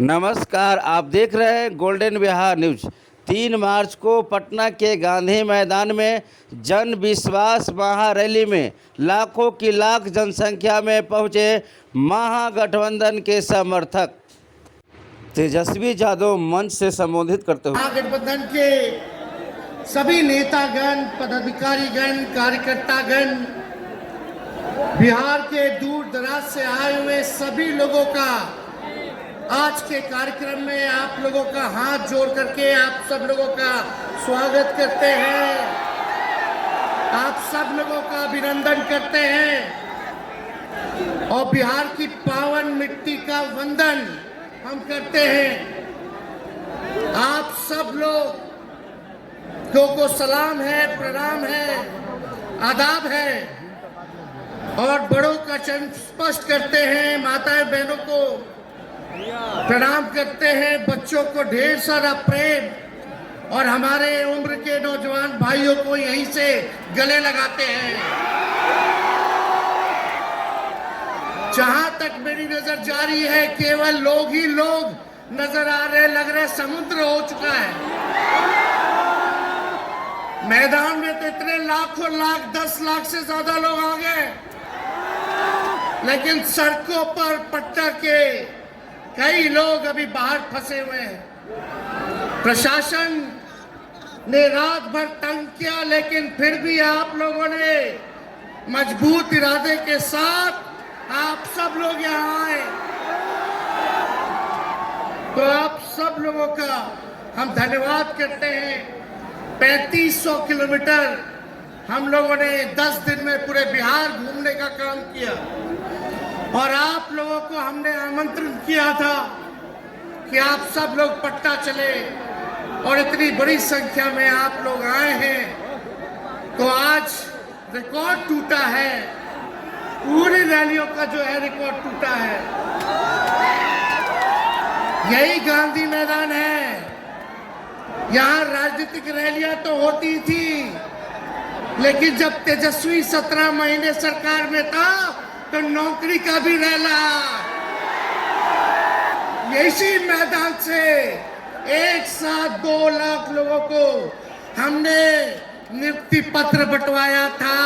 नमस्कार, आप देख रहे हैं गोल्डन बिहार न्यूज। 3 मार्च को पटना के गांधी मैदान में जन विश्वास महारैली में लाखों की लाख जनसंख्या में पहुंचे महागठबंधन के समर्थक। तेजस्वी यादव मंच से संबोधित करते हुए महागठबंधन के सभी नेतागण, पदाधिकारीगण, कार्यकर्तागण, बिहार के दूर दराज से आए हुए सभी लोगों का आज के कार्यक्रम में आप लोगों का हाथ जोड़ करके आप सब लोगों का स्वागत करते हैं, आप सब लोगों का अभिनंदन करते हैं और बिहार की पावन मिट्टी का वंदन हम करते हैं। आप सब लोगों को सलाम है, प्रणाम है, आदाब है और बड़ों का चरण स्पर्श करते हैं, माताएं बहनों को प्रणाम करते हैं, बच्चों को ढेर सारा प्रेम और हमारे उम्र के नौजवान भाइयों को यहीं से गले लगाते हैं। जहां तक मेरी नजर जा रही है केवल लोग ही लोग नजर आ रहे, लग रहे समुद्र हो चुका है। मैदान में तो इतने लाखों लाख, 10 लाख से ज्यादा लोग आ गए, लेकिन सड़कों पर पटना के कई लोग अभी बाहर फंसे हुए हैं। प्रशासन ने रात भर तंग किया, लेकिन फिर भी आप लोगों ने मजबूत इरादे के साथ आप सब लोग यहाँ आए, तो आप सब लोगों का हम धन्यवाद करते हैं। 3500 किलोमीटर हम लोगों ने 10 दिन में पूरे बिहार घूमने का काम किया और आप लोगों को हमने आमंत्रण किया था कि आप सब लोग पटना चले और इतनी बड़ी संख्या में आप लोग आए हैं, तो आज रिकॉर्ड टूटा है। पूरी रैलियों का जो है रिकॉर्ड टूटा है। यही गांधी मैदान है, यहाँ राजनीतिक रैलियां तो होती थी, लेकिन जब तेजस्वी 17 महीने सरकार में था तो नौकरी का भी रैला इसी मैदान से एक साथ 2 लाख लोगों को हमने नियुक्ति पत्र बंटवाया था,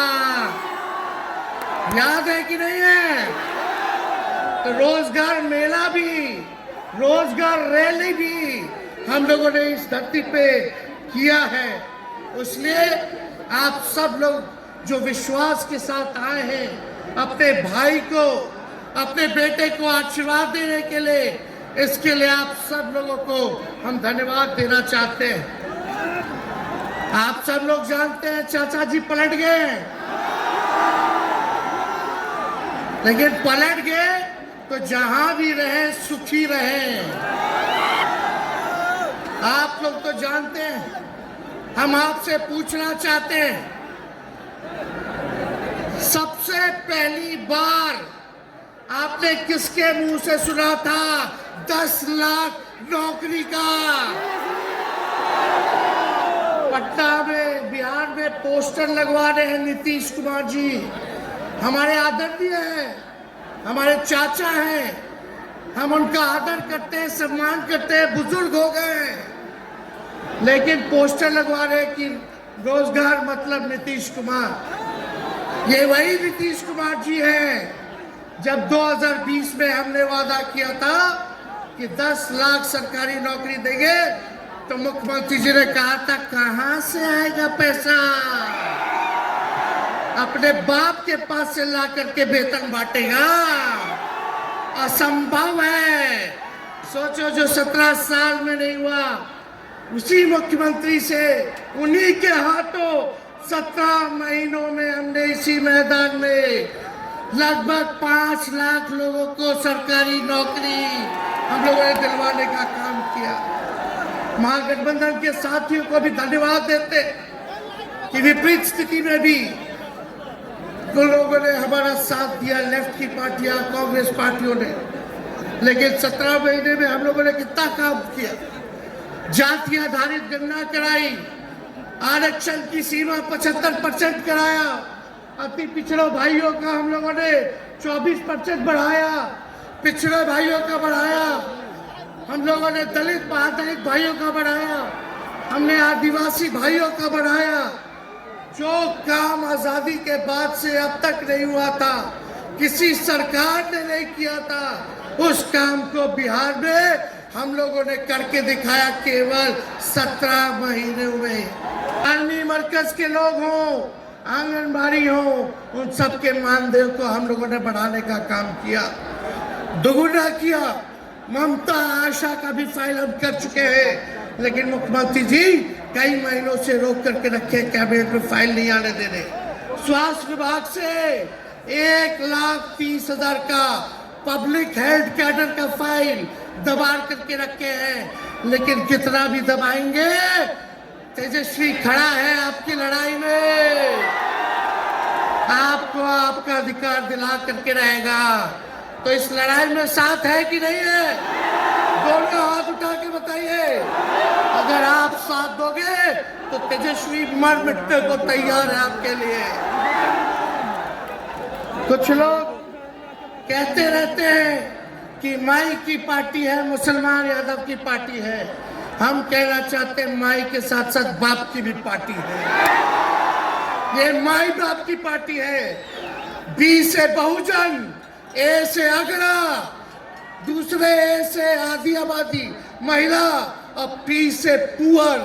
याद है कि नहीं है? तो रोजगार मेला भी, रोजगार रैली भी हम लोगों ने इस धरती पे किया है। इसलिए आप सब लोग जो विश्वास के साथ आए हैं अपने भाई को, अपने बेटे को आशीर्वाद देने के लिए, इसके लिए आप सब लोगों को हम धन्यवाद देना चाहते हैं। आप सब लोग जानते हैं चाचा जी पलट गए, लेकिन पलट गए तो जहां भी रहे सुखी रहे। आप लोग तो जानते हैं, हम आपसे पूछना चाहते हैं, सबसे पहली बार आपने किसके मुंह से सुना था 10 लाख नौकरी का? पटना में, बिहार में पोस्टर लगवा रहे हैं नीतीश कुमार जी, हमारे आदरणीय हैं, हमारे चाचा हैं, हम उनका आदर करते हैं, सम्मान करते हैं, बुजुर्ग हो गए, लेकिन पोस्टर लगवा रहे हैं कि रोजगार मतलब नीतीश कुमार। ये वही नीतीश कुमार जी हैं जब 2020 में हमने वादा किया था कि 10 लाख सरकारी नौकरी देंगे, तो मुख्यमंत्री जी ने कहा था कहां से आएगा पैसा, अपने बाप के पास से ला करके वेतन बांटेगा, असंभव है। सोचो, जो 17 साल में नहीं हुआ, उसी मुख्यमंत्री से, उन्हीं के हाथों 17 महीनों में हमने इसी मैदान में लगभग 5 लाख लोगों को सरकारी नौकरी हम लोगों ने दिलवाने का काम किया। महागठबंधन के साथियों को भी धन्यवाद देते कि विपरीत स्थिति में भी तो लोगों ने हमारा साथ दिया, लेफ्ट की पार्टियां, कांग्रेस पार्टियों ने, लेकिन 17 महीने में हम लोगों ने कितना काम किया। जाति आधारित गणना कराई, आरक्षण की सीमा 75% कराया, अति पिछड़ों भाइयों का हम लोगों ने 24% बढ़ाया, पिछड़े भाइयों का बढ़ाया, लोगों ने दलित महादलित भाइयों का बढ़ाया, हमने आदिवासी भाइयों का बढ़ाया। जो काम आजादी के बाद से अब तक नहीं हुआ था, किसी सरकार ने नहीं किया था, उस काम को बिहार में हम लोगों ने करके दिखाया केवल 17 महीने में। आर्मी मरकज के लोग हों, आंगनबाड़ी हो, उन सबके मानदेय को हम लोगों ने बढ़ाने का काम किया, दोगुना किया। ममता आशा का भी फाइल हम कर चुके हैं, लेकिन मुख्यमंत्री जी कई महीनों से रोक करके रखे, कैबिनेट में फाइल नहीं आने दे रहे। स्वास्थ्य विभाग से 1,30,000 का पब्लिक हेल्थ कैडर का फाइल दबा करके रखे हैं, लेकिन कितना भी दबाएंगे, तेजस्वी खड़ा है आपकी लड़ाई में, आपको आपका अधिकार दिला करके रहेगा। तो इस लड़ाई में साथ है कि नहीं है? दोनों हाथ उठा के बताइए। अगर आप साथ दोगे तो तेजस्वी मर मिटने को तैयार है आपके लिए। कुछ लोग कहते रहते हैं कि माई की पार्टी है, मुसलमान यादव की पार्टी है। हम कहना चाहते हैं माई के साथ साथ बाप की भी पार्टी है। ये माई बाप की पार्टी है। बी से बहुजन, ए से अगड़ा, दूसरे ए से आधी आबादी महिला, और पी से पुअर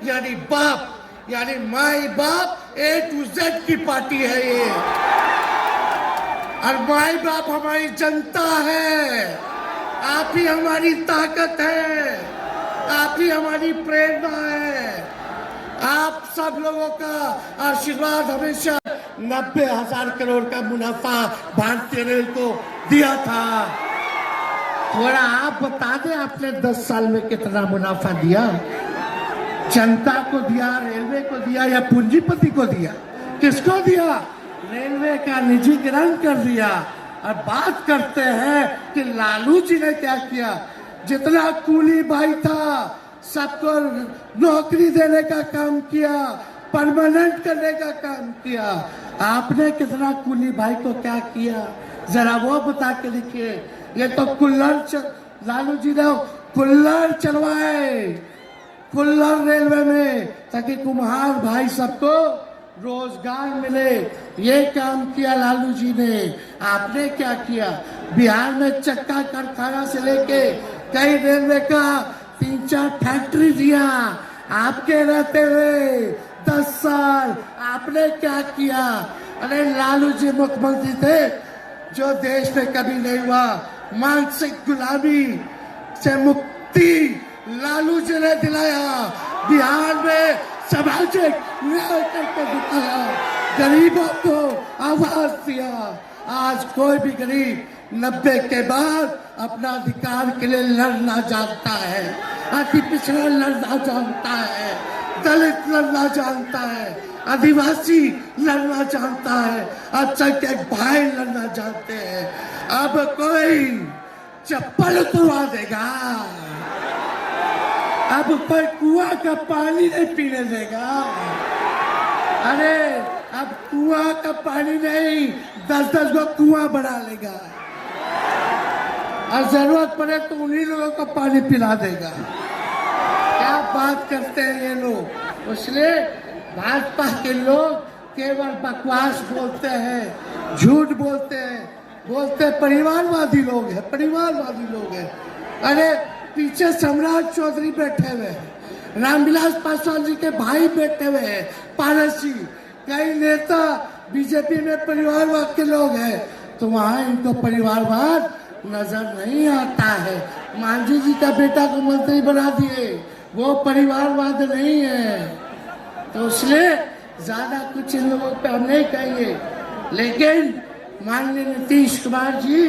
यानी बाप, यानी माई बाप A to Z की पार्टी है ये। और माई बाप हमारी जनता है, आप ही हमारी ताकत है, आप ही हमारी प्रेरणा है। आप सब लोगों का आशीर्वाद हमेशा 90,000 करोड़ का मुनाफा भारतीय रेल को दिया था। थोड़ा आप बता दें, आपने 10 साल में कितना मुनाफा दिया? जनता को दिया, रेलवे को दिया, या पूंजीपति को दिया? किसको दिया? रेलवे का निजीकरण कर दिया। और बात करते हैं कि लालू जी ने क्या किया। जितना कूली भाई था सबको नौकरी देने का काम किया, परमानेंट करने का काम किया। आपने कितना कूली भाई को क्या किया, जरा वो बता के लिखिए। ये तो लालू जी ने कुल्लर चलवाए, कुल्लर रेलवे में, ताकि कुम्हार भाई सबको रोजगार मिले। ये काम किया लालू जी ने। आपने क्या किया? बिहार में चक्का कारखाना से लेके कई रेलवे का 3-4 फैक्ट्री दिया। आपके रहते हुए 10 साल आपने क्या किया? अरे लालू जी मुख्यमंत्री थे जो देश में कभी नहीं हुआ। मानसिक गुलामी से मुक्ति लालू जी ने दिलाया। बिहार में सामाजिक न्याय करके दिखाया, गरीबों को आवाज दिया। आज कोई भी गरीब 90 के बाद अपना अधिकार के लिए लड़ना जानता है, अति पिछड़ा लड़ना जानता है, दलित लड़ना जानता है, आदिवासी लड़ना जानता है, अच्छा भाई लड़ना जानते हैं। अब कोई चप्पल उतरवा देगा, अब कोई कुआं का पानी नहीं पीने देगा। अरे अब कुआं का पानी नहीं, 10-10 को कुआं बना लेगा, और जरूरत पड़े तो उन्हीं लोगों को पानी पिला देगा। क्या बात करते हैं ये लोग। इसलिए भाजपा के लोग केवल बकवास बोलते हैं, झूठ बोलते हैं, बोलते परिवारवादी लोग हैं, परिवारवादी लोग हैं। अरे पीछे सम्राट चौधरी बैठे हुए हैं, रामविलास पासवान जी के भाई बैठे हुए हैं, पारस जी, कई नेता बीजेपी में परिवारवाद के लोग हैं, तो वहां इनको परिवारवाद नजर नहीं आता है। मांझी जी का बेटा को मंत्री बना दिए, वो परिवारवाद नहीं है। तो इसलिए ज्यादा कुछ इन लोगों पे हम नहीं कहेंगे। लेकिन माननीय नीतीश कुमार जी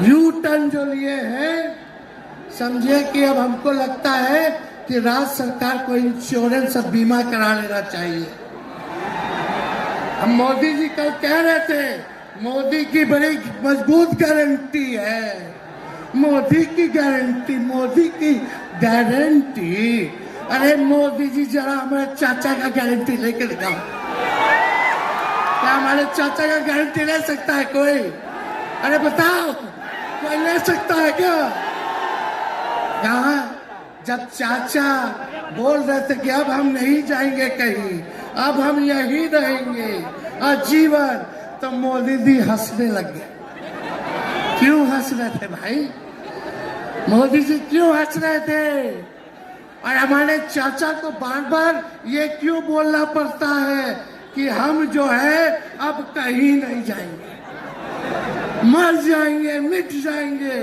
यू टर्न जो लिए हैं, समझिए कि अब हमको लगता है कि राज्य सरकार को इंश्योरेंस और बीमा करा लेना चाहिए। हम मोदी जी कल कह रहे थे, मोदी की बड़ी मजबूत गारंटी है, मोदी की गारंटी, मोदी की गारंटी। अरे मोदी जी जरा हमारे चाचा का गारंटी लेके दिखाओ। क्या हमारे चाचा का गारंटी ले सकता है कोई? अरे बताओ, कोई ले सकता है क्या? कहा जब चाचा बोल रहे थे कि अब हम नहीं जाएंगे कहीं, अब हम यहीं रहेंगे आजीवन, तो मोदी जी हंसने लगे। क्यों हंस रहे थे भाई? मोदी जी क्यों हंस रहे थे? और हमारे चाचा को बार बार ये क्यों बोलना पड़ता है कि हम जो है अब कहीं नहीं जाएंगे, मर जाएंगे, मिट जाएंगे,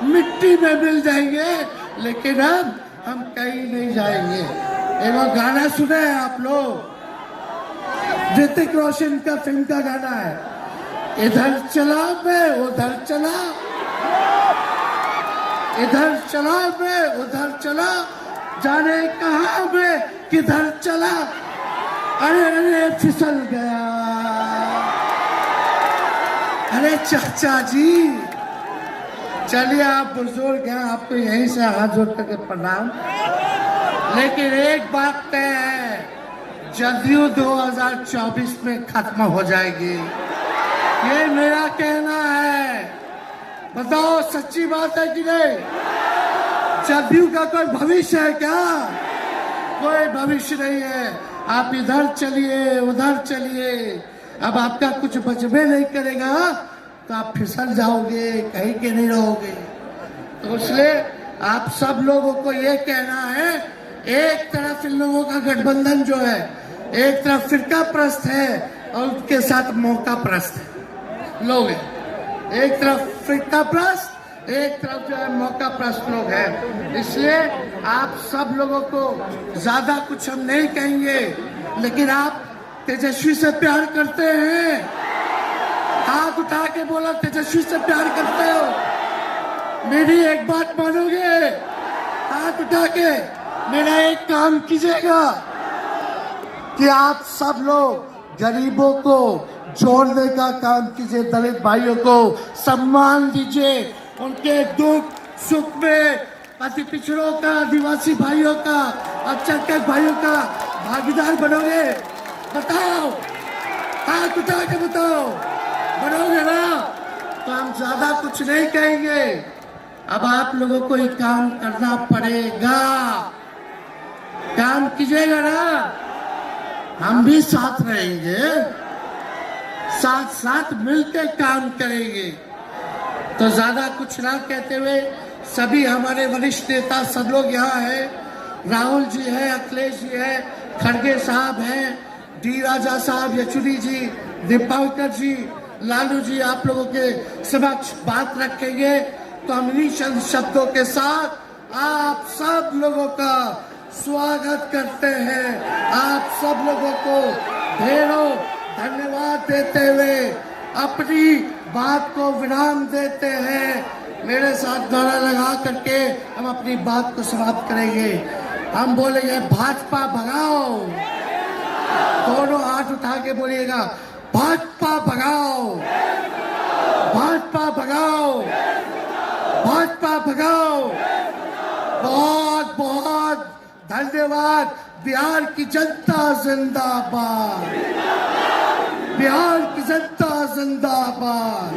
मिट्टी में मिल जाएंगे, लेकिन अब हम कहीं नहीं जाएंगे। एक गाना सुना है आप लोग? ऋतिक रोशन का फिल्म का गाना है, इधर चला मैं उधर चला, इधर चला मैं उधर चला, जाने कहां मैं किधर चला, अरे अरे फिसल गया। अरे चाचा जी चलिए, आप बुजुर्ग हैं, आपको यहीं से हाथ जोड़ करके प्रणाम। लेकिन एक बात तय है, जदयू 2024 में खत्म हो जाएगी, ये मेरा कहना है। बताओ सच्ची बात है कि नहीं? जदयू का कोई भविष्य है क्या? कोई भविष्य नहीं है। आप इधर चलिए उधर चलिए, अब आपका कुछ बचबे नहीं करेगा तो आप फिसल जाओगे, कहीं के नहीं रहोगे। तो इसलिए आप सब लोगों को ये कहना है, एक तरफ इन लोगों का गठबंधन जो है, एक तरफ फिरका प्रस्त है और उसके साथ मौका प्रस्त लोग हैं। एक तरफ फिरका प्रस्त, एक तरफ जो है मौका प्रस्त लोग हैं। इसलिए आप सब लोगों को ज्यादा कुछ हम नहीं कहेंगे, लेकिन आप तेजस्वी से प्यार करते हैं? हाथ उठा के बोला तेजस्वी से प्यार करते हो? मेरी एक बात मानोगे? हाथ उठा के मेरा एक काम कीजिएगा कि आप सब लोग गरीबों को जोड़ने का काम कीजिए, दलित भाइयों को सम्मान दीजिए, उनके दुख सुख में अति पिछड़ों का, आदिवासी भाइयों का, अल्पसंख्यक भाइयों का भागीदार बनोगे? बताओ, हाथ उठा के बताओ, बनोगे ना? तो हम ज्यादा कुछ नहीं कहेंगे। अब आप लोगों को ये काम करना पड़ेगा, काम कीजिएगा ना? हम भी साथ रहेंगे, साथ साथ मिलकर काम करेंगे। तो ज्यादा कुछ ना कहते हुए, सभी हमारे वरिष्ठ नेता सब लोग यहाँ हैं, राहुल जी है, अखिलेश जी है, खड़गे साहब हैं, डी राजा साहब, येचुरी जी, दीपांकर जी, लालू जी आप लोगों के समक्ष बात रखेंगे। तो हम इन्हीं चंद शब्दों के साथ आप सब लोगों का स्वागत करते हैं, आप सब लोगों को ढेरों धन्यवाद देते हुए अपनी बात को विराम देते हैं। मेरे साथ नारा लगा करके हम अपनी बात को समाप्त करेंगे। हम बोलेंगे भाजपा भगाओ, दोनों हाथ उठा के बोलिएगा, भाजपा भगाओ, भाजपा भगाओ, भाजपा भगाओ। बहुत बहुत धन्यवाद। बिहार की जनता जिंदाबाद, बिहार की जनता जिंदाबाद।